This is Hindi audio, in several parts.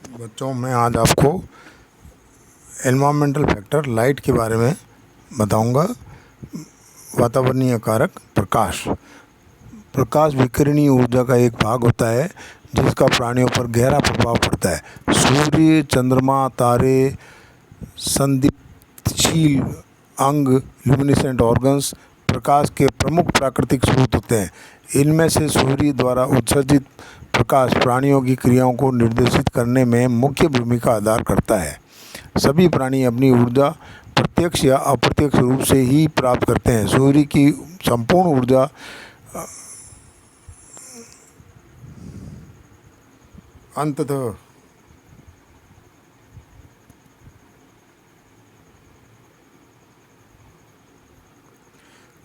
बच्चों, मैं आज आपको एनवायरमेंटल फैक्टर लाइट के बारे में बताऊंगा। वातावरणीय कारक प्रकाश। प्रकाश विकिरणीय ऊर्जा का एक भाग होता है जिसका प्राणियों पर गहरा प्रभाव पड़ता है। सूर्य, चंद्रमा, तारे, संदीप्तशील अंग ल्यूमिनेसेंट ऑर्गन्स प्रकाश के प्रमुख प्राकृतिक स्रोत होते हैं। इनमें से सूर्य द्वारा उत्सर्जित प्रकाश प्राणियों की क्रियाओं को निर्देशित करने में मुख्य भूमिका अदा करता है। सभी प्राणी अपनी ऊर्जा प्रत्यक्ष या अप्रत्यक्ष रूप से ही प्राप्त करते हैं। सूर्य की संपूर्ण ऊर्जा अंततः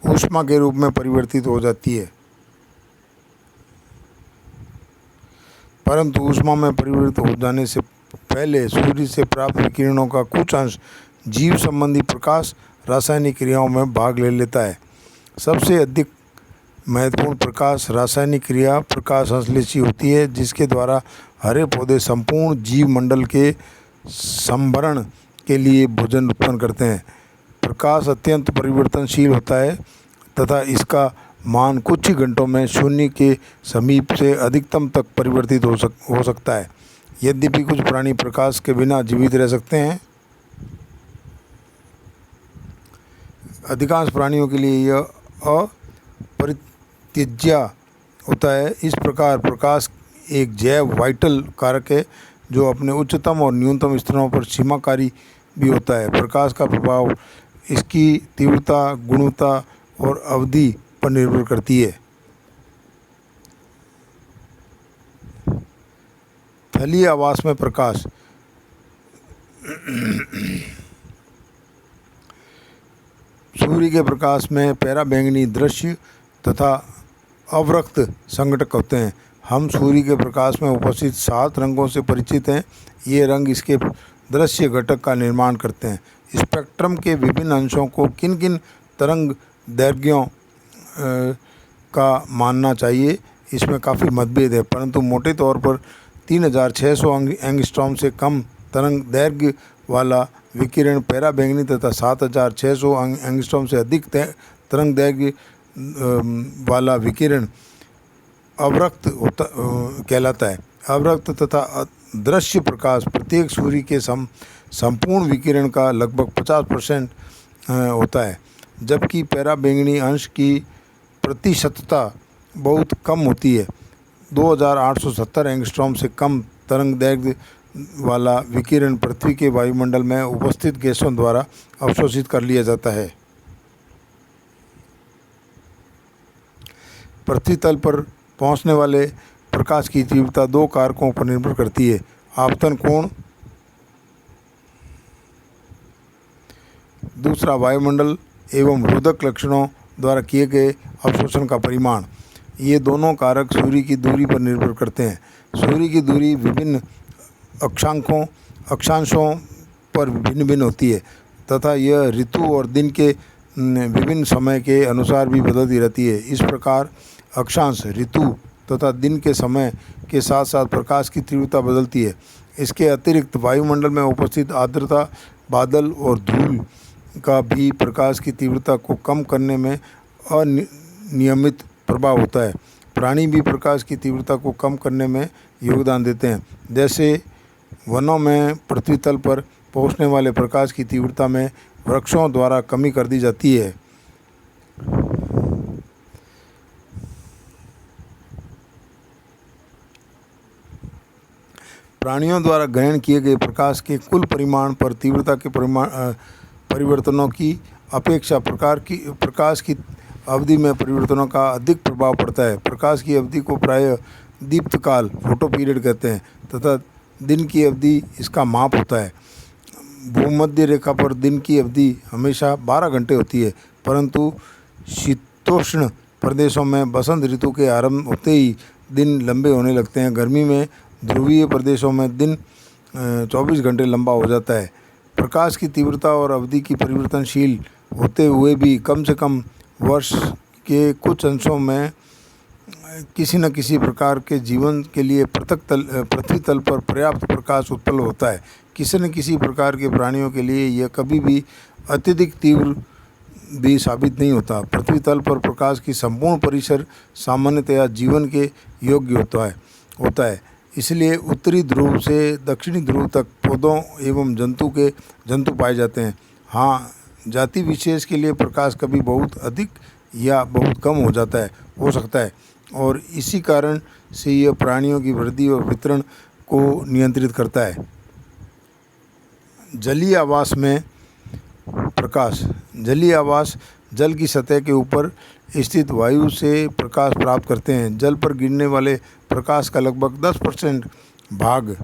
ऊष्मा के रूप में परिवर्तित हो जाती है, परंतु ऊष्मा में परिवर्तित हो जाने से पहले सूर्य से प्राप्त विकिरणों का कुछ अंश जीव संबंधी प्रकाश रासायनिक क्रियाओं में भाग ले लेता है। सबसे अधिक महत्वपूर्ण प्रकाश रासायनिक क्रिया प्रकाश संश्लेषी होती है, जिसके द्वारा हरे पौधे संपूर्ण जीव मंडल के संभरण के लिए भोजन उत्पन्न करते हैं। प्रकाश अत्यंत परिवर्तनशील होता है तथा इसका मान कुछ ही घंटों में शून्य के समीप से अधिकतम तक परिवर्तित हो सकता है। यद्यपि कुछ प्राणी प्रकाश के बिना जीवित रह सकते हैं, अधिकांश प्राणियों के लिए यह अपरित्यज्य होता है। इस प्रकार प्रकाश एक जैव वाइटल कारक है जो अपने उच्चतम और न्यूनतम स्तरों पर सीमाकारी भी होता है। प्रकाश का प्रभाव इसकी तीव्रता, गुणवत्ता और अवधि पर निर्भर करती है। थलीय आवास में प्रकाश। सूर्य के प्रकाश में पराबैंगनी दृश्य तथा अवरक्त संघटक होते हैं। हम सूर्य के प्रकाश में उपस्थित 7 रंगों से परिचित हैं। ये रंग इसके दृश्य घटक का निर्माण करते हैं। स्पेक्ट्रम के विभिन्न अंशों को किन किन तरंग दैर्घ्यों का मानना चाहिए, इसमें काफ़ी मतभेद है, परंतु मोटे तौर पर 3600 एंगस्ट्रॉम से कम तरंग दैर्घ्य वाला विकिरण पराबैंगनी तथा 7600 एंगस्ट्रॉम से अधिक तरंग दैर्घ्य वाला विकिरण अवरक्त कहलाता है। अवरक्त तथा दृश्य प्रकाश प्रत्येक सूर्य के संपूर्ण विकिरण का लगभग 50% होता है, जबकि पराबैंगनी अंश की प्रतिशतता बहुत कम होती है। 2870 एंगस्ट्रॉम से कम तरंग दैर्घ्य वाला विकिरण पृथ्वी के वायुमंडल में उपस्थित गैसों द्वारा अवशोषित कर लिया जाता है। पृथ्वी तल पर पहुंचने वाले प्रकाश की तीव्रता 2 कारकों पर निर्भर करती है: आपतन कोण, दूसरा वायुमंडल एवं रोधक लक्षणों द्वारा किए गए अवशोषण का परिमाण। ये दोनों कारक सूर्य की दूरी पर निर्भर करते हैं। सूर्य की दूरी विभिन्न अक्षांशों पर भिन्न भिन्न होती है तथा यह ऋतु और दिन के विभिन्न समय के अनुसार भी बदलती रहती है। इस प्रकार अक्षांश, ऋतु तथा दिन के समय के साथ साथ प्रकाश की तीव्रता बदलती है। इसके अतिरिक्त वायुमंडल में उपस्थित आर्द्रता, बादल और धूल का भी प्रकाश की तीव्रता को कम करने में अनियमित प्रभाव होता है। प्राणी भी प्रकाश की तीव्रता को कम करने में योगदान देते हैं। जैसे वनों में पृथ्वी तल पर पहुंचने वाले प्रकाश की तीव्रता में वृक्षों द्वारा कमी कर दी जाती है। प्राणियों द्वारा ग्रहण किए गए प्रकाश के कुल परिमाण पर तीव्रता के परिवर्तनों की अपेक्षा प्रकाश की अवधि में परिवर्तनों का अधिक प्रभाव पड़ता है। प्रकाश की अवधि को प्रायः दीप्तकाल, फोटो पीरियड कहते हैं तथा दिन की अवधि इसका माप होता है। भूमध्य रेखा पर दिन की अवधि हमेशा 12 घंटे होती है, परंतु शीतोष्ण प्रदेशों में बसंत ऋतु के आरंभ होते ही दिन लंबे होने लगते हैं। गर्मी में ध्रुवीय प्रदेशों में दिन 24 घंटे लंबा हो जाता है। प्रकाश की तीव्रता और अवधि की परिवर्तनशील होते हुए भी कम से कम वर्ष के कुछ अंशों में किसी न किसी प्रकार के जीवन के लिए पृथ्वी तल पर पर्याप्त प्रकाश उत्पन्न होता है। किसी न किसी प्रकार के प्राणियों के लिए यह कभी भी अत्यधिक तीव्र भी साबित नहीं होता। पृथ्वी तल पर प्रकाश की संपूर्ण परिसर सामान्यतया जीवन के योग्य होता है। इसलिए उत्तरी ध्रुव से दक्षिणी ध्रुव तक पौधों एवं जंतु पाए जाते हैं। हाँ, जाति विशेष के लिए प्रकाश कभी बहुत अधिक या बहुत कम हो सकता है और इसी कारण से यह प्राणियों की वृद्धि और वितरण को नियंत्रित करता है। जलीय आवास में प्रकाश। जलीय आवास जल की सतह के ऊपर स्थित वायु से प्रकाश प्राप्त करते हैं। जल पर गिरने वाले प्रकाश का लगभग 10% भाग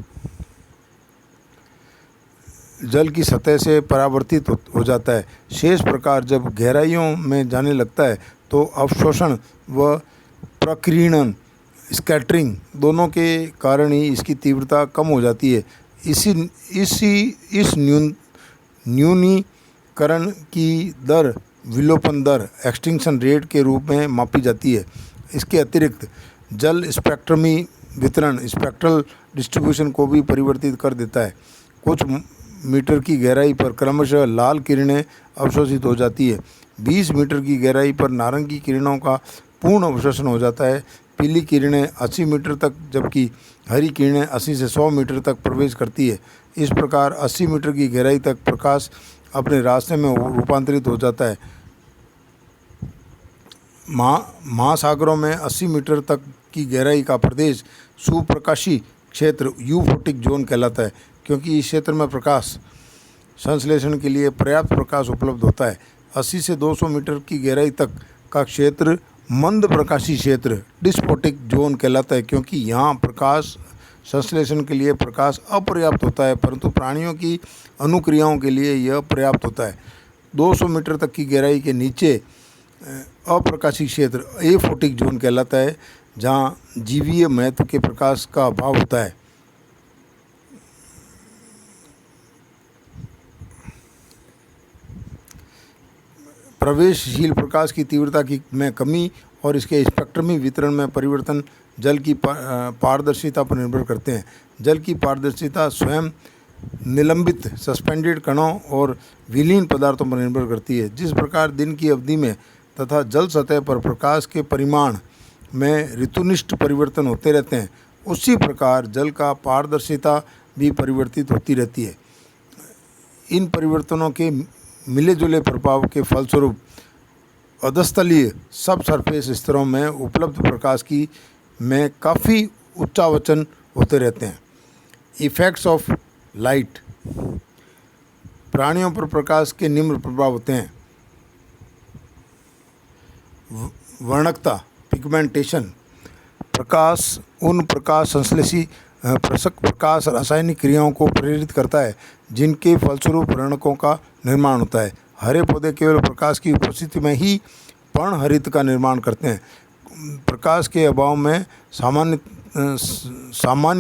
जल की सतह से परावर्तित हो जाता है। शेष प्रकाश जब गहराइयों में जाने लगता है तो अवशोषण व प्रकीर्णन स्कैटरिंग दोनों के कारण ही इसकी तीव्रता कम हो जाती है। इस न्यूनीकरण की दर विलोपन दर एक्सटिंक्शन रेट के रूप में मापी जाती है। इसके अतिरिक्त जल स्पेक्ट्रमी वितरण स्पेक्ट्रल डिस्ट्रीब्यूशन को भी परिवर्तित कर देता है। कुछ मीटर की गहराई पर क्रमशः लाल किरणें अवशोषित हो जाती है। 20 मीटर की गहराई पर नारंगी किरणों का पूर्ण अवशोषण हो जाता है। पीली किरणें 80 मीटर तक जबकि हरी किरणें 80 से 100 मीटर तक प्रवेश करती है। इस प्रकार 80 मीटर की गहराई तक प्रकाश अपने रास्ते में रूपांतरित हो जाता है। महासागरों में 80 मीटर तक की गहराई का प्रदेश सुप्रकाशी क्षेत्र यूफोटिक जोन कहलाता है, क्योंकि इस क्षेत्र में प्रकाश संश्लेषण के लिए पर्याप्त प्रकाश उपलब्ध होता है। 80 से 200 मीटर की गहराई तक का क्षेत्र मंद प्रकाशी क्षेत्र डिस्पोटिक जोन कहलाता है, क्योंकि यहाँ प्रकाश संश्लेषण के लिए प्रकाश अपर्याप्त होता है, परंतु प्राणियों की अनुक्रियाओं के लिए यह पर्याप्त होता है। 200 मीटर तक की गहराई के नीचे अप्रकाशी क्षेत्र एफोटिक जोन कहलाता है, जहाँ जीवीय महत्व के प्रकाश का अभाव होता है। प्रवेशशील प्रकाश की तीव्रता में कमी और इसके स्पेक्ट्रमी वितरण में परिवर्तन जल की पारदर्शिता पर निर्भर करते हैं। जल की पारदर्शिता स्वयं निलंबित सस्पेंडेड कणों और विलीन पदार्थों पर निर्भर करती है। जिस प्रकार दिन की अवधि में तथा जल सतह पर प्रकाश के परिमाण में ऋतुनिष्ठ परिवर्तन होते रहते हैं, उसी प्रकार जल का पारदर्शिता भी परिवर्तित होती रहती है। इन परिवर्तनों के मिले जुले प्रभाव के फलस्वरूप अधस्तलीय सब सरफेस स्तरों में उपलब्ध प्रकाश की में काफ़ी उच्चावचन होते रहते हैं। Effects of light. प्राणियों पर प्रकाश के निम्न प्रभाव होते हैं। वर्णकता पिगमेंटेशन। प्रकाश उन प्रकाश संश्लेषी प्रकाश रासायनिक क्रियाओं को प्रेरित करता है जिनके फलस्वरूप वर्णकों का निर्माण होता है। हरे पौधे केवल प्रकाश की उपस्थिति में ही पर्णहरित का निर्माण करते हैं। प्रकाश के अभाव में सामान्य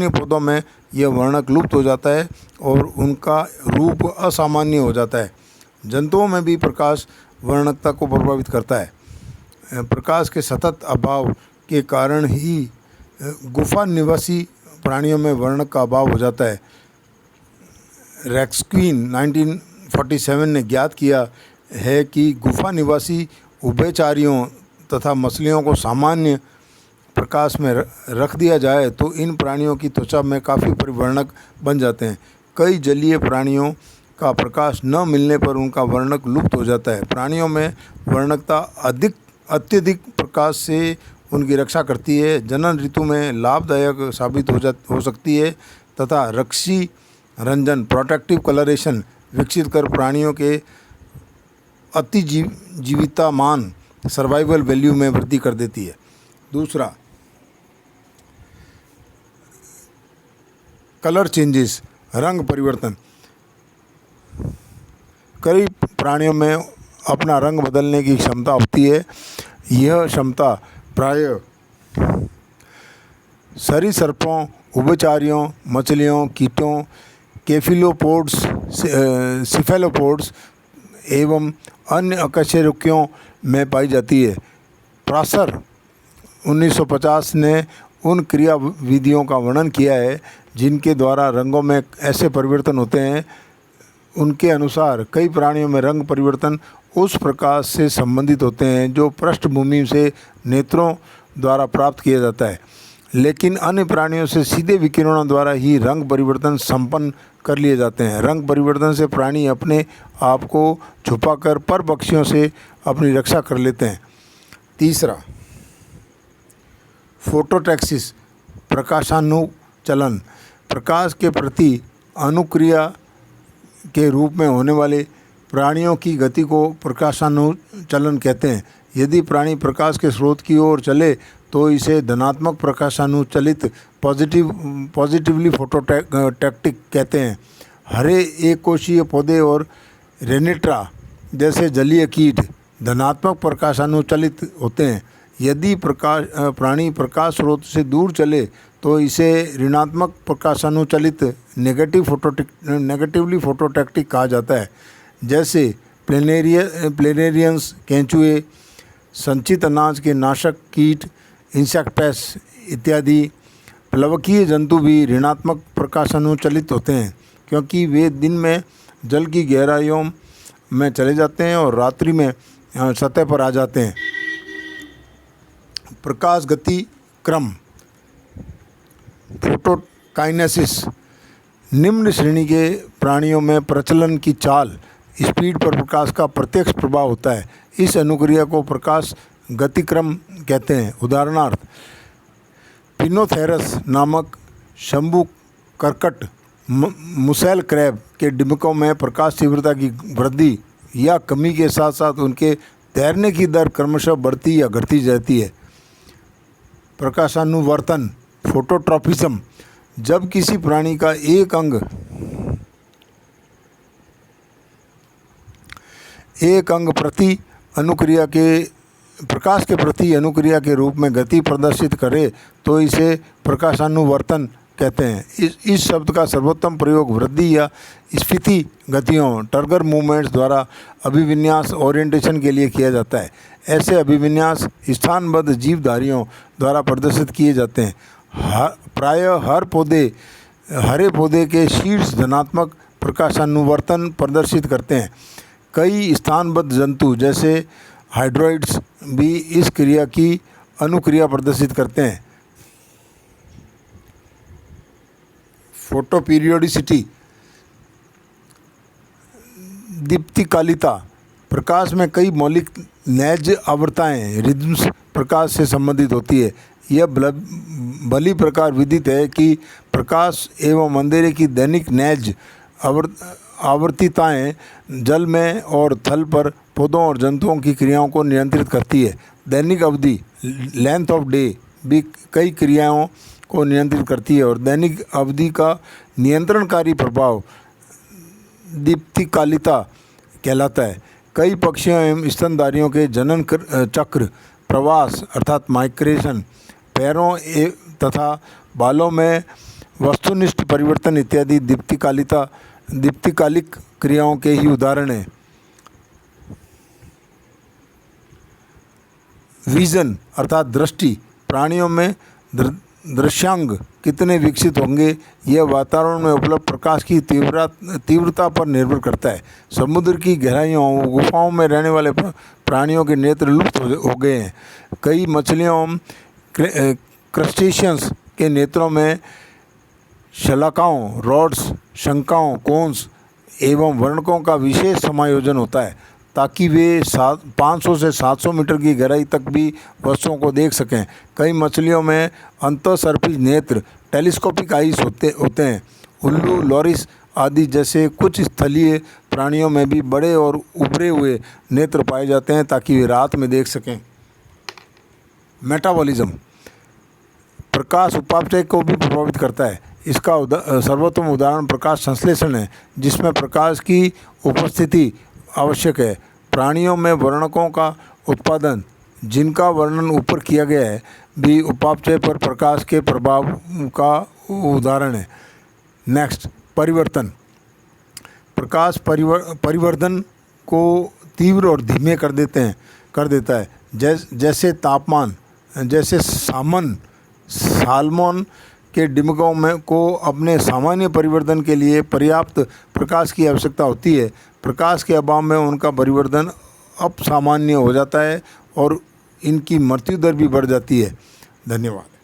पौधों में यह वर्णक लुप्त हो जाता है और उनका रूप असामान्य हो जाता है। जंतुओं में भी प्रकाश वर्णकता को प्रभावित करता है। प्रकाश के सतत अभाव के कारण ही गुफा निवासी प्राणियों में वर्णक का अभाव हो जाता है। रेक्सक्वीन 1947 ने ज्ञात किया है कि गुफा निवासी उभयचारियों तथा मछलियों को सामान्य प्रकाश में रख दिया जाए तो इन प्राणियों की त्वचा में काफ़ी परिवर्णक बन जाते हैं। कई जलीय प्राणियों का प्रकाश न मिलने पर उनका वर्णक लुप्त हो जाता है। प्राणियों में वर्णकता अत्यधिक प्रकाश से उनकी रक्षा करती है, जनन ऋतु में लाभदायक साबित हो सकती है तथा रक्षी रंजन प्रोटेक्टिव कलरेशन विकसित कर प्राणियों के जीवितामान सर्वाइवल वैल्यू में वृद्धि कर देती है। दूसरा, कलर चेंजेस रंग परिवर्तन। कई प्राणियों में अपना रंग बदलने की क्षमता होती है। यह क्षमता प्रायः सरीसृपों, उभयचरियों, मछलियों, कीटों, केफिलोपोड्स, सिफेलोपोड्स एवं अन्य अकशेरुकियों में पाई जाती है। प्रासर 1950 ने उन क्रिया विधियों का वर्णन किया है जिनके द्वारा रंगों में ऐसे परिवर्तन होते हैं। उनके अनुसार कई प्राणियों में रंग परिवर्तन उस प्रकाश से संबंधित होते हैं जो पृष्ठभूमि से नेत्रों द्वारा प्राप्त किया जाता है, लेकिन अन्य प्राणियों से सीधे विकिरणों द्वारा ही रंग परिवर्तन संपन्न कर लिए जाते हैं। रंग परिवर्तन से प्राणी अपने आप को छुपाकर पर पक्षियों से अपनी रक्षा कर लेते हैं। तीसरा, फोटोटैक्सिस, प्रकाशानुचलन। प्रकाश के प्रति अनुक्रिया के रूप में होने वाले प्राणियों की गति को प्रकाशानुचलन कहते हैं। यदि प्राणी प्रकाश के स्रोत की ओर चले तो इसे धनात्मक प्रकाशानुचलित पॉजिटिवली फोटोटैक्टिक कहते हैं। हरे एक कोशीय पौधे और रेनिट्रा जैसे जलीय कीट धनात्मक प्रकाशानुचलित होते हैं। यदि प्राणी प्रकाश स्रोत से दूर चले तो इसे ऋणात्मक प्रकाशानुचलित नेगेटिवली फोटोटैक्टिक कहा जाता है। जैसे प्लेनेरियंस, केंचुए, संचित अनाज के नाशक कीट, इंसेक्ट पेस्ट इत्यादि। प्लवकीय जंतु भी ऋणात्मक प्रकाशानुचलित होते हैं क्योंकि वे दिन में जल की गहराइयों में चले जाते हैं और रात्रि में सतह पर आ जाते हैं। प्रकाश गति क्रम, फोटोकाइनेसिस। निम्न श्रेणी के प्राणियों में प्रचलन की चाल, स्पीड पर प्रकाश का प्रत्यक्ष प्रभाव होता है। इस अनुक्रिया को प्रकाश गतिक्रम कहते हैं। उदाहरणार्थ, पिनोथेरस नामक शंभु कर्कट मुसेल क्रैब के डिम्बकों में प्रकाश तीव्रता की वृद्धि या कमी के साथ साथ उनके तैरने की दर क्रमशः बढ़ती या घटती रहती है। प्रकाशानुवर्तन, फोटोट्रॉपिज्म। जब किसी प्राणी का एक अंग प्रकाश के प्रति अनुक्रिया के रूप में गति प्रदर्शित करे तो इसे प्रकाशानुवर्तन कहते हैं। इस शब्द का सर्वोत्तम प्रयोग वृद्धि या स्फीति गतियों टर्गर मूवमेंट्स द्वारा अभिविन्यास ओरिएंटेशन के लिए किया जाता है। ऐसे अभिविन्यास स्थानबद्ध जीवधारियों द्वारा प्रदर्शित किए जाते हैं। प्रायः हरे पौधे के शीर्ष धनात्मक प्रकाशानुवर्तन प्रदर्शित करते हैं। कई स्थानबद्ध जंतु जैसे हाइड्रोइड्स भी इस क्रिया की अनुक्रिया प्रदर्शित करते हैं। फोटोपीरियोडिसिटी, दीप्तिकालिता। प्रकाश में कई मौलिक नैज आवृत्ताएँ रिदम्स प्रकाश से संबंधित होती है। यह भली प्रकार विदित है कि प्रकाश एवं अंधेरे की दैनिक नैज आवर्तिताएँ जल में और थल पर पौधों और जंतुओं की क्रियाओं को नियंत्रित करती है। दैनिक अवधि लेंथ ऑफ डे भी कई क्रियाओं को नियंत्रित करती है और दैनिक अवधि का नियंत्रणकारी प्रभाव दीप्तिकालिता कहलाता है। कई पक्षियों एवं स्तनधारियों के जनन चक्र, प्रवास अर्थात माइग्रेशन, पैरों तथा बालों में वस्तुनिष्ठ परिवर्तन इत्यादि दीप्तिकालिक क्रियाओं के ही उदाहरण हैं। विजन अर्थात दृष्टि। प्राणियों में दृश्यांग कितने विकसित होंगे यह वातावरण में उपलब्ध प्रकाश की तीव्रता पर निर्भर करता है। समुद्र की गहराइयों गुफाओं में रहने वाले प्राणियों के नेत्र लुप्त हो गए हैं। कई मछलियों क्रस्टेशियंस के नेत्रों में शलाकाओं, रॉड्स, शंकाओं, कोन्स एवं वर्णकों का विशेष समायोजन होता है ताकि वे 500 से 700 मीटर की गहराई तक भी वस्तुओं को देख सकें। कई मछलियों में अंतःसर्पिज नेत्र टेलीस्कोपिक आइज होते हैं। उल्लू, लॉरिस आदि जैसे कुछ स्थलीय प्राणियों में भी बड़े और उभरे हुए नेत्र पाए जाते हैं ताकि वे रात में देख सकें। मेटाबॉलिज्म प्रकाश उपापचय को भी प्रभावित करता है। इसका सर्वोत्तम उदाहरण प्रकाश संश्लेषण है जिसमें प्रकाश की उपस्थिति आवश्यक है। प्राणियों में वर्णकों का उत्पादन जिनका वर्णन ऊपर किया गया है भी उपापचय पर प्रकाश के प्रभाव का उदाहरण है। नेक्स्ट, परिवर्तन। प्रकाश परिवर्धन को तीव्र और धीमे कर देता है। जैसे तापमान जैसे साल्मन के डिम्बकों में को अपने सामान्य परिवर्तन के लिए पर्याप्त प्रकाश की आवश्यकता होती है। प्रकाश के अभाव में उनका परिवर्तन असामान्य हो जाता है और इनकी मृत्यु दर भी बढ़ जाती है। धन्यवाद।